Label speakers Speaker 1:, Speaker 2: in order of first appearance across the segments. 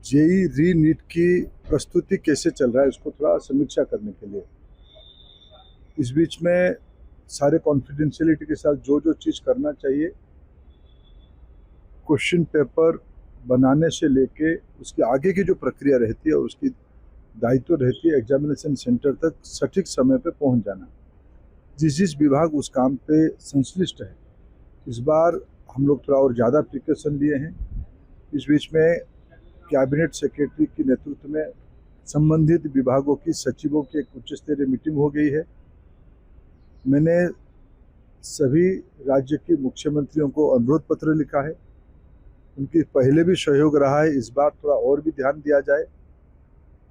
Speaker 1: JEE री NEET की प्रस्तुति कैसे चल रहा है इसको थोड़ा समीक्षा करने के लिए। इस बीच में सारे कॉन्फिडेंशियलिटी के साथ जो जो चीज़ करना चाहिए, क्वेश्चन पेपर बनाने से लेके उसके आगे की जो प्रक्रिया रहती है और उसकी दायित्व रहती है एग्जामिनेशन सेंटर तक सटीक समय पे पहुंच जाना। जिस जिस विभाग उस काम पे संश्लिष्ट है, इस बार हम लोग थोड़ा और ज़्यादा प्रिकॉशन लिए हैं। इस बीच में कैबिनेट सेक्रेटरी के नेतृत्व में संबंधित विभागों की सचिवों की एक उच्च स्तरीय मीटिंग हो गई है। मैंने सभी राज्य के मुख्यमंत्रियों को अनुरोध पत्र लिखा है। उनकी पहले भी सहयोग रहा है, इस बार थोड़ा और भी ध्यान दिया जाए।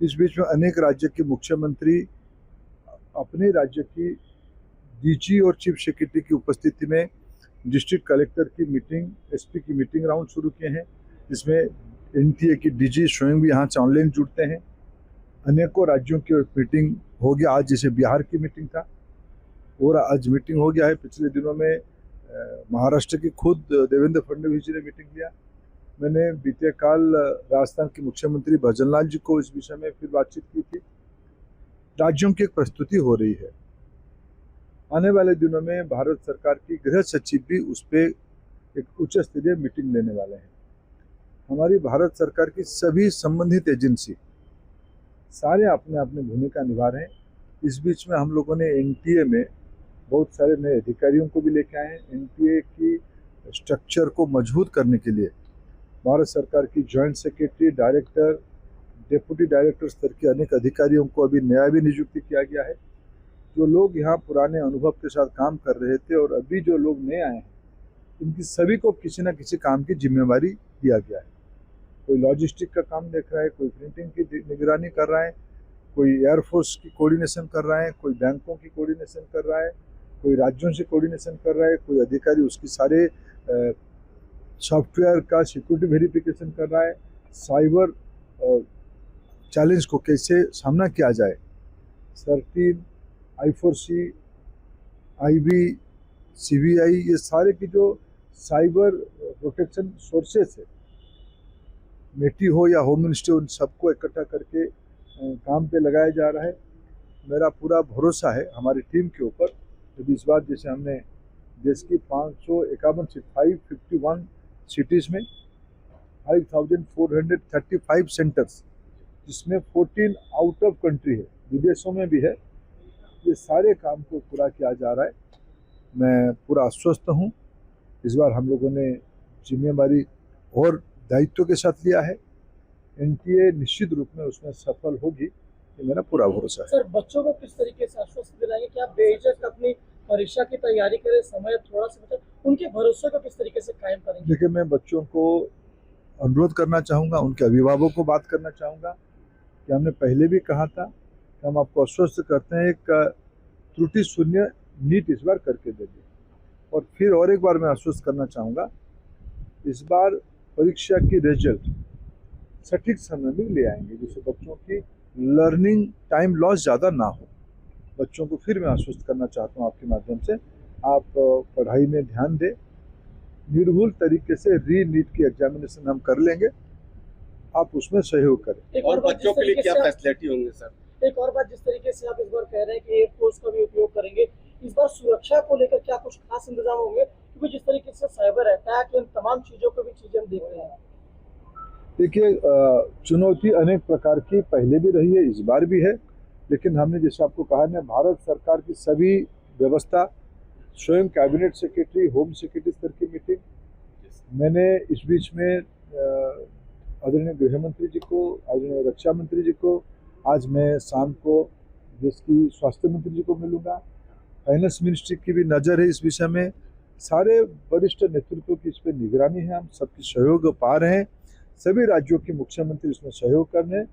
Speaker 1: इस बीच में अनेक राज्य के मुख्यमंत्री अपने राज्य की डीजी और चीफ सेक्रेटरी की उपस्थिति में डिस्ट्रिक्ट कलेक्टर की मीटिंग, एसपी की मीटिंग राउंड शुरू किए हैं, जिसमें एनटीए की डीजी स्वयं भी यहाँ ऑनलाइन जुड़ते हैं। अनेकों राज्यों की मीटिंग हो गया। आज जैसे बिहार की मीटिंग था और आज मीटिंग हो गया है। पिछले दिनों में महाराष्ट्र की खुद देवेंद्र फडणवीस जी ने मीटिंग लिया। मैंने बीते काल राजस्थान के मुख्यमंत्री भजनलाल जी को इस विषय में फिर बातचीत की थी। राज्यों की एक प्रस्तुति हो रही है। आने वाले दिनों में भारत सरकार की गृह सचिव भी उस पर एक उच्च स्तरीय मीटिंग लेने वाले हैं। हमारी भारत सरकार की सभी संबंधित एजेंसी सारे अपने अपने भूमिका निभा रहे हैं। इस बीच में हम लोगों ने एनटीए में बहुत सारे नए अधिकारियों को भी लेके आए हैं। एनटीए की स्ट्रक्चर को मजबूत करने के लिए भारत सरकार की joint secretary, director, deputy director स्तर के अनेक अधिकारियों को अभी नया भी नियुक्ति किया गया है। जो लोग यहाँ पुराने अनुभव के साथ काम कर रहे थे और अभी जो लोग नए आए हैं, इनकी सभी को किसी न किसी काम की जिम्मेवारी दिया गया है। कोई लॉजिस्टिक का काम देख रहा है, कोई प्रिंटिंग की निगरानी कर रहा है, कोई एयरफोर्स की कोऑर्डिनेशन कर रहा है, कोई बैंकों की कोऑर्डिनेशन कर रहा है, कोई राज्यों से कोऑर्डिनेशन कर रहा है, कोई अधिकारी उसकी सारे सॉफ्टवेयर का सिक्योरिटी वेरिफिकेशन कर रहा है। साइबर चैलेंज को कैसे सामना किया जाए, सर्टिन, I4C, IB, CBI, ये सारे की जो साइबर प्रोटेक्शन सोर्सेस है, मेटी हो या होम मिनिस्ट्री, उन सबको इकट्ठा करके काम पे लगाया जा रहा है। मेरा पूरा भरोसा है हमारी टीम के ऊपर। जब इस बार जैसे हमने देश की 551 सिटीज़ में 5435 सेंटर्स, जिसमें 14 आउट ऑफ कंट्री है, विदेशों में भी है, ये सारे काम को पूरा किया जा रहा है। मैं पूरा आश्वस्त हूँ। इस बार हम लोगों ने जिम्मेवारी और दायित्व के साथ लिया है। एनटीए निश्चित रूप में उसमें सफल होगी, ये मेरा पूरा भरोसा है।
Speaker 2: सर, बच्चों को किस तरीके से आश्वस्त दिलाएंगे कि आप बेझिझक अपनी परीक्षा की तैयारी करें, समय थोड़ा सा बचा, उनके भरोसे को किस तरीके से कायम करेंगे?
Speaker 1: देखिए, मैं बच्चों को अनुरोध करना चाहूँगा, उनके अभिभावकों को बात करना चाहूँगा कि हमने पहले भी कहा था कि हम आपको आश्वस्त करते हैं, एक त्रुटि शून्य नीट इस बार करके देंगे। और फिर और एक बार मैं आश्वस्त करना चाहूँगा, इस बार परीक्षा की रिजल्ट सटीक समय में ले आएंगे, जिससे बच्चों की लर्निंग टाइम लॉस ज़्यादा ना हो। बच्चों को फिर मैं आश्वस्त करना चाहता हूँ आपके माध्यम से, आप पढ़ाई में ध्यान दें। निर्भुल तरीके से री नीट की एग्जामिनेशन हम कर लेंगे, आप उसमें सहयोग करें।
Speaker 3: और बच्चों के लिए क्या फैसिलिटी होंगे सर?
Speaker 2: एक और बात, जिस तरीके से आप इस बार कह रहे हैं कि एयरफोर्स का भी उपयोग करेंगे, इस बार सुरक्षा को लेकर क्या कुछ खास इंतजाम होंगे? क्योंकि जिस तरीके से साइबर अटैक, इन तमाम चीजों को भी चीजें हम देख रहे हैं।
Speaker 1: देखिए, चुनौती अनेक प्रकार की पहले भी रही है, इस बार भी है, लेकिन हमने जैसे आपको कहा ना, भारत सरकार की सभी व्यवस्था, स्वयं कैबिनेट सेक्रेटरी, होम सेक्रेटरी स्तर की मीटिंग, मैंने इस बीच में आदरणीय गृह मंत्री जी को, आदरणीय रक्षा मंत्री जी को, आज मैं शाम को देश की स्वास्थ्य मंत्री जी को मिलूंगा। फाइनेंस मिनिस्ट्री की भी नज़र है इस विषय में। सारे वरिष्ठ नेतृत्व की इस पर निगरानी है, हम सबकी सहयोग पा रहे हैं। सभी राज्यों के मुख्यमंत्री इसमें सहयोग करने,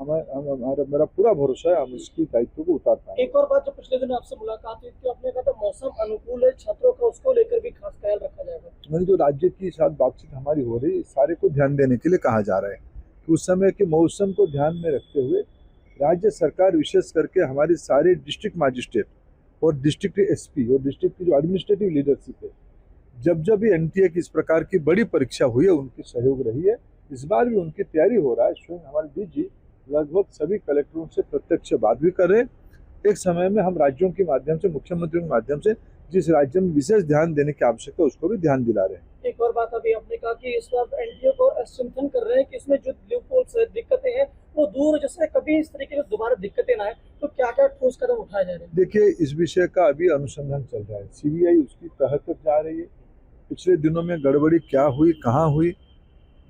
Speaker 1: मेरा पूरा भरोसा है हम इसकी दायित्व को उतार पाएंगे।
Speaker 2: एक और बात, जो पिछले दिन आपसे मुलाकात हुई थी, आपने कहा था मौसम अनुकूल है, छात्रों का उसको लेकर भी खास ख्याल रखा जाएगा।
Speaker 1: मैंने जो राज्य की साथ बातचीत हमारी हो रही है, सारे को ध्यान देने के लिए कहा जा रहा है कि उस समय के मौसम को ध्यान में रखते हुए राज्य सरकार, विशेष करके हमारी सारे डिस्ट्रिक्ट मजिस्ट्रेट और डिस्ट्रिक्ट एसपी और डिस्ट्रिक्ट की जो एडमिनिस्ट्रेटिव लीडरशिप है, जब जब भी एनटीए की इस प्रकार की बड़ी परीक्षा हुई है, उनकी सहयोग रही है। इस बार भी उनकी तैयारी हो रहा है। स्वयं हमारे डीजी लगभग सभी कलेक्टरों से प्रत्यक्ष बात भी कर रहे हैं। एक समय में हम राज्यों के माध्यम से, मुख्यमंत्रियों के माध्यम से जिस राज्य में विशेष ध्यान देने की आवश्यकता है उसको भी ध्यान दिला रहे हैं।
Speaker 2: एक और बात अभी आपने कहा कि इस बार एनडीए को स्ट्रेंथन कर रहे हैं कि इसमें जो लूपहोल्स है, दिक्कतें हैं वो दूर, जैसे कभी इस तरीके से दोबारा दिक्कतें ना आए, तो क्या क्या ठोस कदम उठाए जा रहे हैं?
Speaker 1: देखिए, इस विषय का अभी अनुसंधान चल रहा है। सीबीआई उसकी तह तक जा रही है। पिछले दिनों में गड़बड़ी क्या हुई, कहाँ हुई,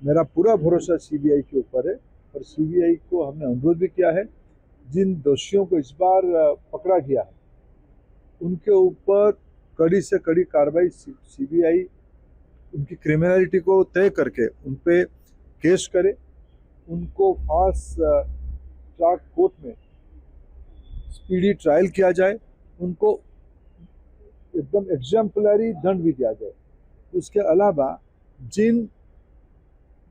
Speaker 1: मेरा पूरा भरोसा सीबीआई के ऊपर है। और सीबीआई को हमने अनुरोध भी किया है, जिन दोषियों को इस बार पकड़ा गया है उनके ऊपर कड़ी से कड़ी कार्रवाई सीबीआई उनकी क्रिमिनलिटी को तय करके उन पे केस करे, उनको फास्ट ट्रैक कोर्ट में स्पीडी ट्रायल किया जाए, उनको एकदम एग्जाम्पलरी दंड भी दिया जाए। उसके अलावा जिन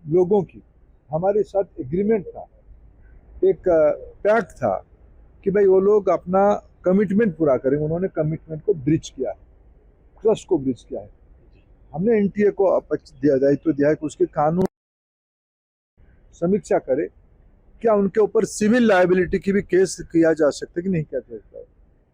Speaker 1: लोगों की हमारे साथ एग्रीमेंट था, एक पैक्ट था कि भाई वो लोग अपना कमिटमेंट पूरा करेंगे, उन्होंने कमिटमेंट को ब्रीच किया है, ट्रस्ट को ब्रीच किया है। हमने एनटीए को दायित्व दिया है कि उसके कानून समीक्षा करे, क्या उनके ऊपर सिविल लायबिलिटी की भी केस किया जा सकता है कि नहीं किया जा सकता है।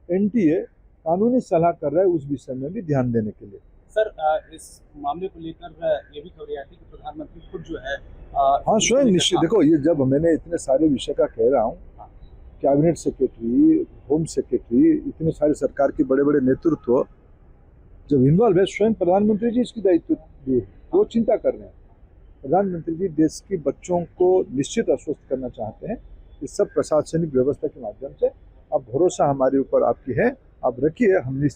Speaker 1: एनटीए कानूनी सलाह कर रहा है उस विषय में भी ध्यान देने के लिए।
Speaker 3: सर, इस मामले को लेकर ये भी खबरें आती है कि प्रधानमंत्री खुद जो है
Speaker 1: हाँ, स्वयं निश्चित। देखो, ये जब मैंने इतने सारे विषय का कह रहा हूँ, कैबिनेट सेक्रेटरी, होम सेक्रेटरी, इतने सारे सरकार के बड़े बड़े नेतृत्व जब इन्वॉल्व है, स्वयं प्रधानमंत्री जी इसकी दायित्व दिए, वो चिंता कर रहे हैं। प्रधानमंत्री जी देश के बच्चों को निश्चित आश्वस्त करना चाहते हैं। इस सब प्रशासनिक व्यवस्था के माध्यम से अब भरोसा हमारे ऊपर आपकी है, आप रखिए। हम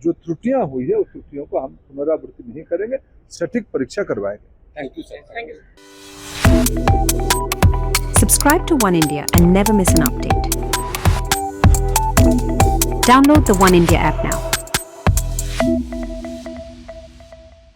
Speaker 1: जो त्रुटियां हुई है उस त्रुटियों को हम पुनरावृत्ति नहीं करेंगे, सटीक परीक्षा करवाएंगे।
Speaker 3: Thank you sir.
Speaker 2: Thank you.
Speaker 4: Subscribe to One India and never miss an update. Download the One India app now.